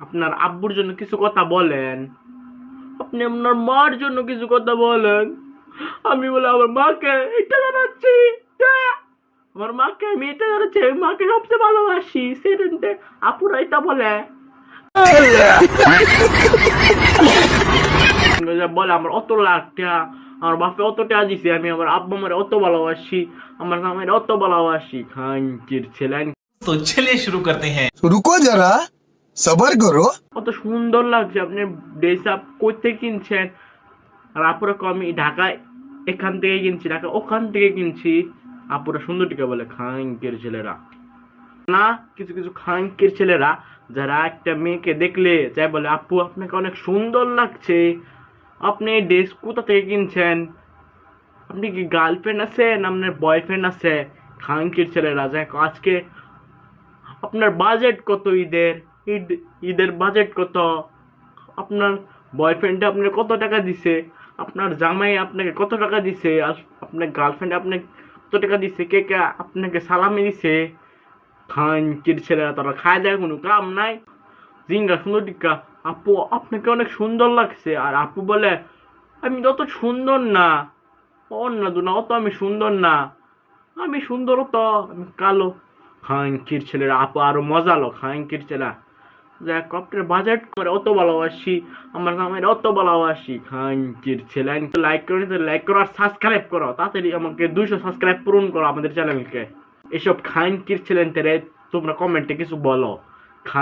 আপনার আব্বুর জন্য কিছু কথা বলেন। আপনি আপনার মার জন্য কিছু কথা বলেন। আমি বলে আমার মাকে এটা জানাচ্ছি, আমার মাকে আমি এটা জানাচ্ছি, আমি মাকে সবচেয়ে ভালোবাসি, সেদিনতে আপুরা এটা বলে বলে আমার অত লাখ টাকা, আমার বাপে অত টাকা দিছে, আমি আমার আব্বা মারে অত ভালোবাসি, আমার মামের অত ভালোবাসি। খানকির ছেলেন। तो चलिए शुरू करते हैं। रुको जरा सबर करो। কত সুন্দর লাগছে। আপনি ড্রেস আপ করতে কিনছেন, আর আপুরা আমি ঢাকায় এখান থেকে কিনছি, ঢাকা ওখান থেকে কিনছি। আপুরা সুন্দর টিকা বলে খানকির ছেলেরা না, কিছু কিছু খানকির ছেলেরা যারা একটা মেয়েকে দেখলে চাই বলে আপু আপনাকে অনেক সুন্দর লাগছে, আপনি এই ড্রেস কোথা থেকে কিনছেন, আপনি কি গার্লফ্রেন্ড আছে না আপনার বয়ফ্রেন্ড আছে? খানকির ছেলেরা যাই আজকে আপনার বাজেট কত, ঈদের বাজেট কত, আপনার বয়ফ্রেন্ডে আপনার কত টাকা দিছে, আপনার জামাই আপনাকে কত টাকা দিছে, আর আপনার গার্লফ্রেন্ড আপনাকে কত টাকা দিছে, কে কে আপনাকে সালামি দিছে? খানকির ছেলেরা তারা খায় দেয়, কোনো কাম নাই। জিঙ্গা সুন্দর টিকা আপু আপনাকে অনেক সুন্দর লাগছে, আর আপু বলে আমি তত সুন্দর না, অন্য না অত আমি সুন্দর না, আমি সুন্দর তো আমি কালো। খানকির ছেলেরা আপু আরো মজালো। খানকির ছেলেরা যাক আপনার বাজেট করে অত ভালোবাসি, আমার নামের অত ভালোবাসি। খানকির ছেলে লাইক করে, লাইক করো আর সাবস্ক্রাইব করো, তাড়াতাড়ি আমাকে 200 সাবস্ক্রাইব পূরণ করো আমাদের চ্যানেলকে। এসব খানকির ছেলেদের তোমরা কমেন্টে কিছু বলো।